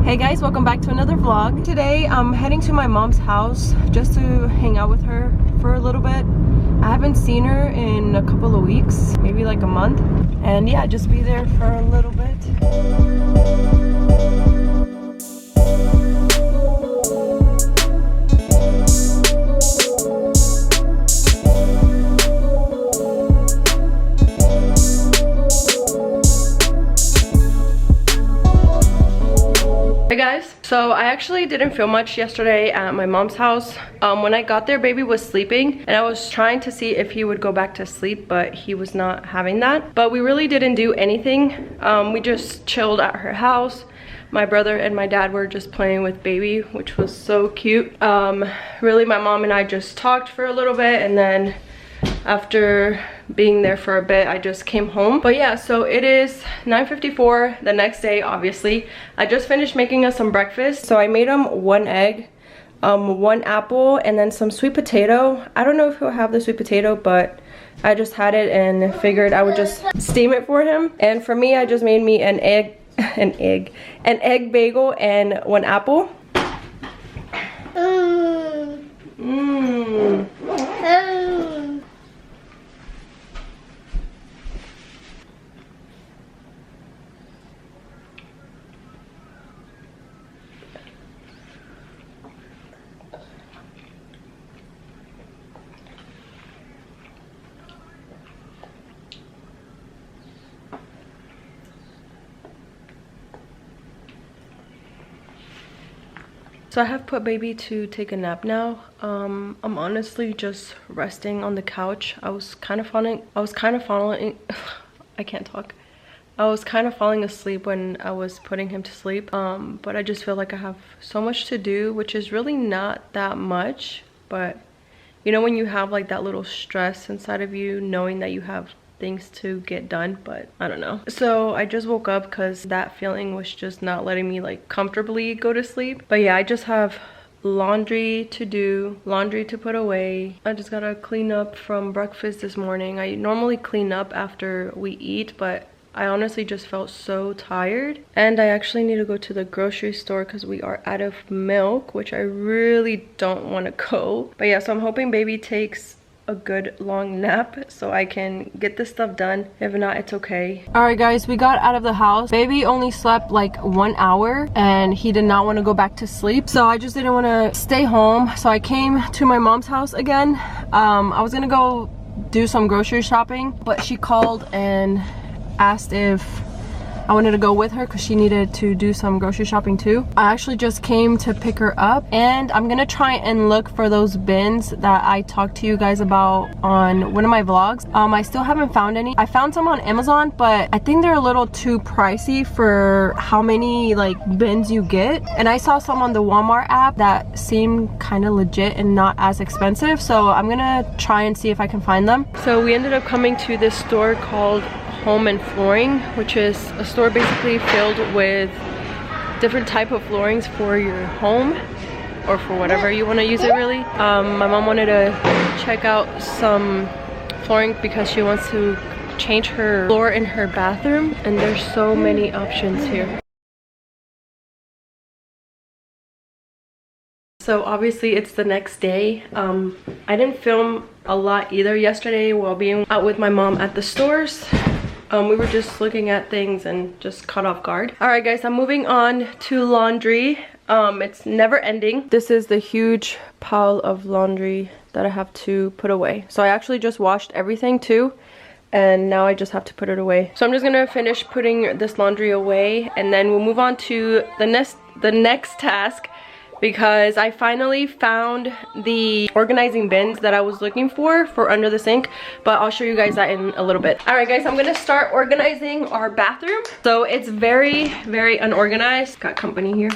Hey guys, welcome back to another vlog. Today I'm heading to my mom's house just to hang out with her for a little bit. I haven't seen her in a couple of weeks, maybe like a month. And yeah, just be there for a little bit. Hey guys, so I actually didn't film much yesterday at my mom's house. When I got there, baby was sleeping and I was trying to see if he would go back to sleep, but he was not having that. But we really didn't do anything. We just chilled at her house. My brother and my dad were just playing with baby, which was so cute. Really, my mom and I just talked for a little bit, and then after being there for a bit, I just came home. But yeah, so it is 9:54 the next day. Obviously I just finished making us some breakfast. So I made him 1 egg, 1 apple, and then some sweet potato. I don't know if he'll have the sweet potato, but I just had it and figured I would just steam it for him. And for me, I just made me an egg bagel and 1 apple. So I have put baby to take a nap now. I'm honestly just resting on the couch. I was kind of falling I can't talk. I was kind of falling asleep when I was putting him to sleep. But I just feel like I have so much to do, which is really not that much. But you know when you have like that little stress inside of you, knowing that you have things to get done, but I don't know. So I just woke up because that feeling was just not letting me like comfortably go to sleep. But yeah, I just have laundry to do, laundry to put away. I just gotta clean up from breakfast this morning. I normally clean up after we eat, but I honestly just felt so tired. And I actually need to go to the grocery store because we are out of milk, which I really don't want to go. But yeah, so I'm hoping baby takes a good long nap so I can get this stuff done. If not, it's okay. All right guys, we got out of the house. Baby only slept like 1 hour and he did not want to go back to sleep, so I just didn't want to stay home. So I came to my mom's house again. I was gonna go do some grocery shopping, but she called and asked if I wanted to go with her because she needed to do some grocery shopping too. I actually just came to pick her up, and I'm gonna try and look for those bins that I talked to you guys about on one of my vlogs. I still haven't found any. I found some on Amazon, but I think they're a little too pricey for how many like bins you get. And I saw some on the Walmart app that seemed kind of legit and not as expensive, so I'm gonna try and see if I can find them. So we ended up coming to this store called Home and Flooring, which is a store basically filled with different type of floorings for your home or for whatever you want to use it really. My mom wanted to check out some flooring because she wants to change her floor in her bathroom, and there's so many options here. So obviously it's the next day. I didn't film a lot either yesterday while being out with my mom at the stores. We were just looking at things and just caught off guard. All right guys, I'm moving on to laundry. It's never ending. This is the huge pile of laundry that I have to put away. So I actually just washed everything too, and now I just have to put it away. So I'm just gonna finish putting this laundry away, and then we'll move on to the next task, because I finally found the organizing bins that I was looking for under the sink, but I'll show you guys that in a little bit. All right guys, I'm gonna start organizing our bathroom. So it's very, very unorganized. Got company here.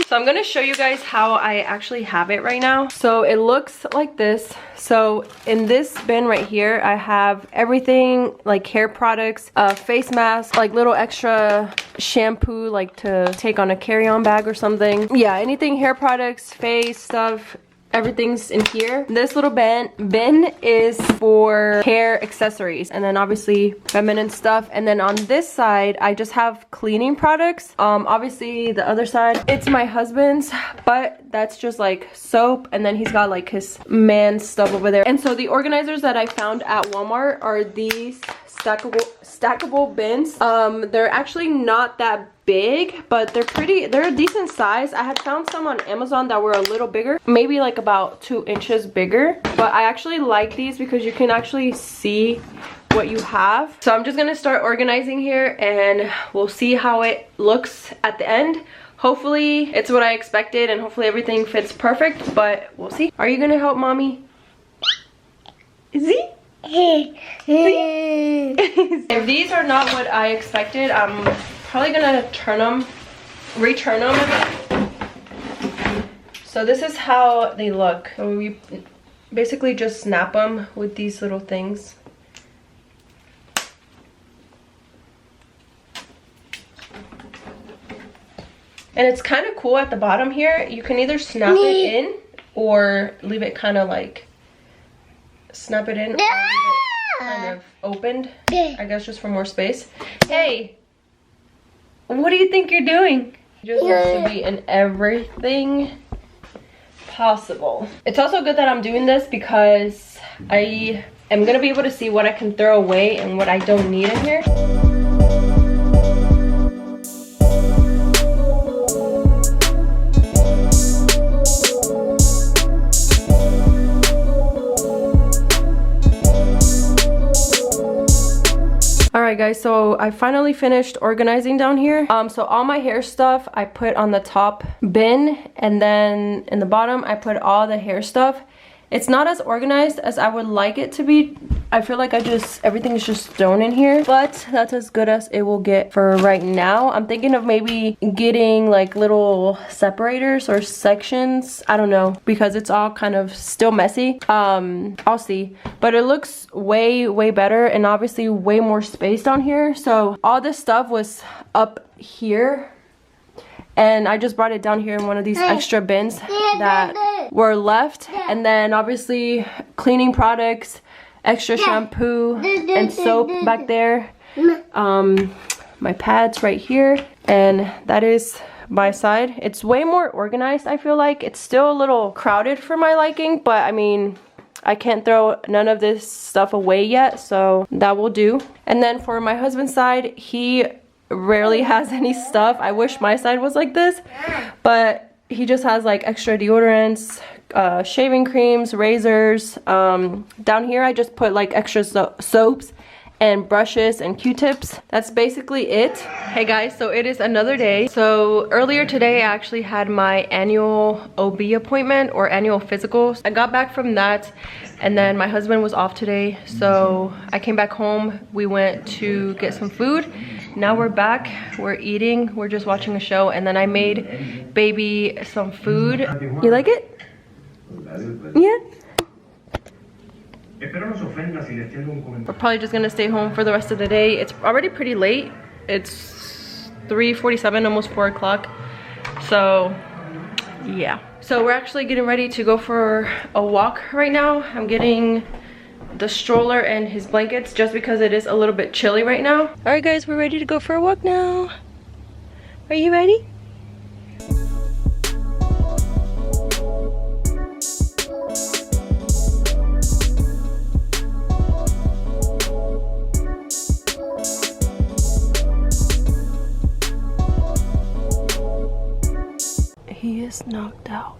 So I'm gonna show you guys how I actually have it right now. So it looks like this. So in this bin right here, I have everything like hair products, face masks, like little extra shampoo like to take on a carry-on bag or something. Yeah, anything hair products, face stuff, everything's in here. This little bin is for hair accessories, and then obviously feminine stuff. And then on this side, I just have cleaning products. Obviously the other side, it's my husband's, but that's just like soap, and then he's got like his man stuff over there. And so the organizers that I found at Walmart are these stackable bins. They're actually not that big, but they're a decent size. I had found some on Amazon that were a little bigger, maybe like about 2 inches bigger, but I actually like these because you can actually see what you have. So I'm just gonna start organizing here, and we'll see how it looks at the end. Hopefully it's what I expected, and hopefully everything fits perfect, but we'll see. Are you gonna help mommy? Is he? If these are not what I expected, I'm probably gonna return them. So this is how they look. So you basically just snap them with these little things. And it's kind of cool at the bottom here. You can either snap it in or leave it kind of like snap it in, or leave it kind of opened, I guess, just for more space. Hey, what do you think you're doing? He just wants to be in everything possible. It's also good that I'm doing this because I am gonna be able to see what I can throw away and what I don't need in here. Alright guys, so I finally finished organizing down here. So all my hair stuff I put on the top bin, and then in the bottom I put all the hair stuff. It's not as organized as I would like it to be. I feel like everything is just thrown in here, but that's as good as it will get for right now. I'm thinking of maybe getting like little separators or sections. I don't know, because it's all kind of still messy. I'll see, but it looks way better, and obviously way more space down here. So all this stuff was up here, and I just brought it down here in one of these extra bins that were left. And then obviously cleaning products, extra shampoo and soap back there, my pads right here, and that is my side. It's way more organized. I feel like it's still a little crowded for my liking, but I mean, I can't throw none of this stuff away yet, so that will do. And then for my husband's side, he rarely has any stuff. I wish my side was like this, but he just has like extra deodorants, shaving creams, razors. Down here I just put like extra soaps and brushes and Q-tips. That's basically it. Hey guys, so it is another day. So earlier today I actually had my annual OB appointment, or annual physical. I got back from that, and then my husband was off today, so I came back home. We went to get some food. Now we're back, we're eating, we're just watching a show, and then I made baby some food. You like it? Yeah? We're probably just gonna stay home for the rest of the day. It's already pretty late. It's 3:47, almost 4 o'clock. So yeah. So we're actually getting ready to go for a walk right now. I'm getting the stroller and his blankets just because it is a little bit chilly right now. All right guys, we're ready to go for a walk now. Are you ready? He is knocked out.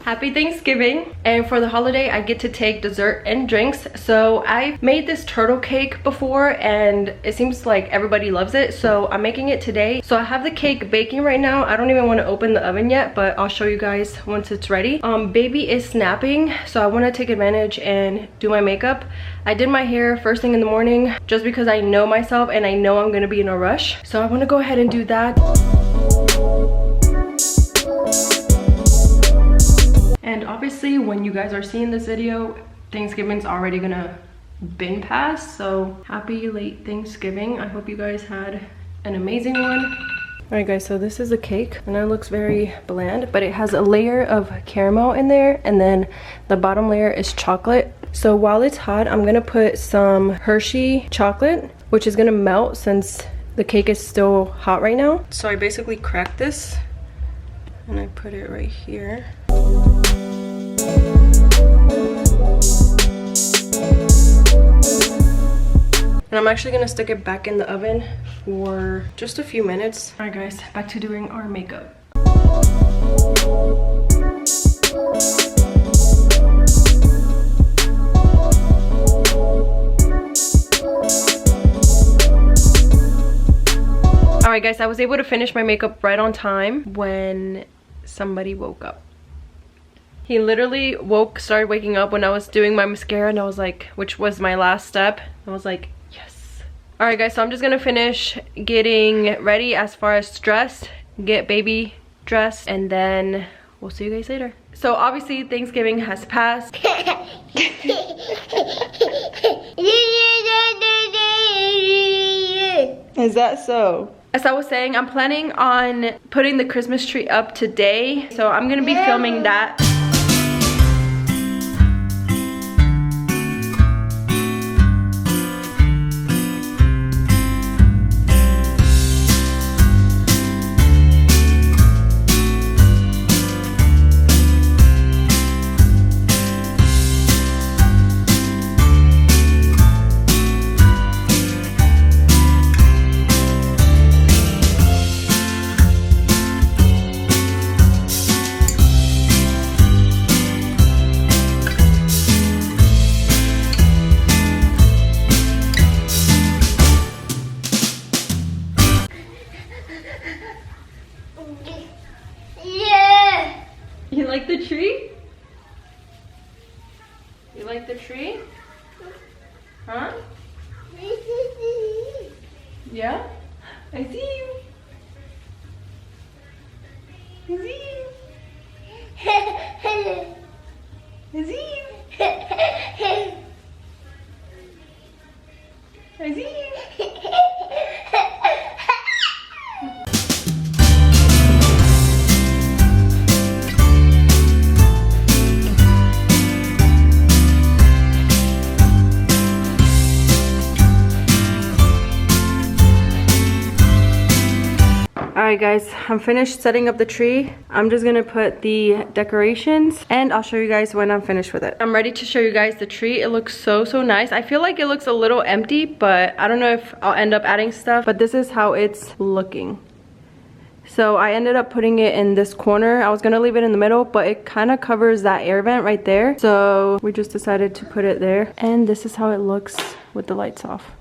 Happy Thanksgiving. And for the holiday I get to take dessert and drinks. So I've made this turtle cake before and it seems like everybody loves it, so I'm making it today. So I have the cake baking right now. I don't even want to open the oven yet, but I'll show you guys once it's ready. Baby is snapping, so I want to take advantage and do my makeup. I did my hair first thing in the morning just because I know myself and I know I'm going to be in a rush, so I want to go ahead and do that. And obviously when you guys are seeing this video, Thanksgiving's already gonna been past, so happy late Thanksgiving. I hope you guys had an amazing one. Alright guys, so this is a cake and it looks very bland, but it has a layer of caramel in there and then the bottom layer is chocolate. So while it's hot, I'm gonna put some Hershey chocolate, which is gonna melt since the cake is still hot right now. So I basically cracked this and I put it right here. And I'm actually gonna stick it back in the oven for just a few minutes. All right guys, back to doing our makeup. All right guys, I was able to finish my makeup right on time when somebody woke up. He literally started waking up when I was doing my mascara, and I was like, which was my last step. I was like, yes. All right guys, so I'm just gonna finish getting ready as far as dressed, get baby dressed, and then we'll see you guys later. So obviously Thanksgiving has passed. Is that so? As I was saying, I'm planning on putting the Christmas tree up today, so I'm gonna be filming that. You like the tree? You like the tree? Huh? Yeah? I see you. I see you. I see you. I see you. Alright guys, I'm finished setting up the tree. I'm just gonna put the decorations and I'll show you guys when I'm finished with it. I'm ready to show you guys the tree. It looks so nice. I feel like it looks a little empty, but I don't know if I'll end up adding stuff, but this is how it's looking. So I ended up putting it in this corner. I was gonna leave it in the middle, but it kind of covers that air vent right there. So we just decided to put it there. And this is how it looks with the lights off.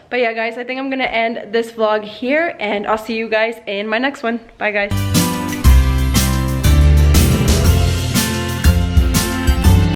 But yeah guys, I think I'm gonna end this vlog here and I'll see you guys in my next one. Bye guys.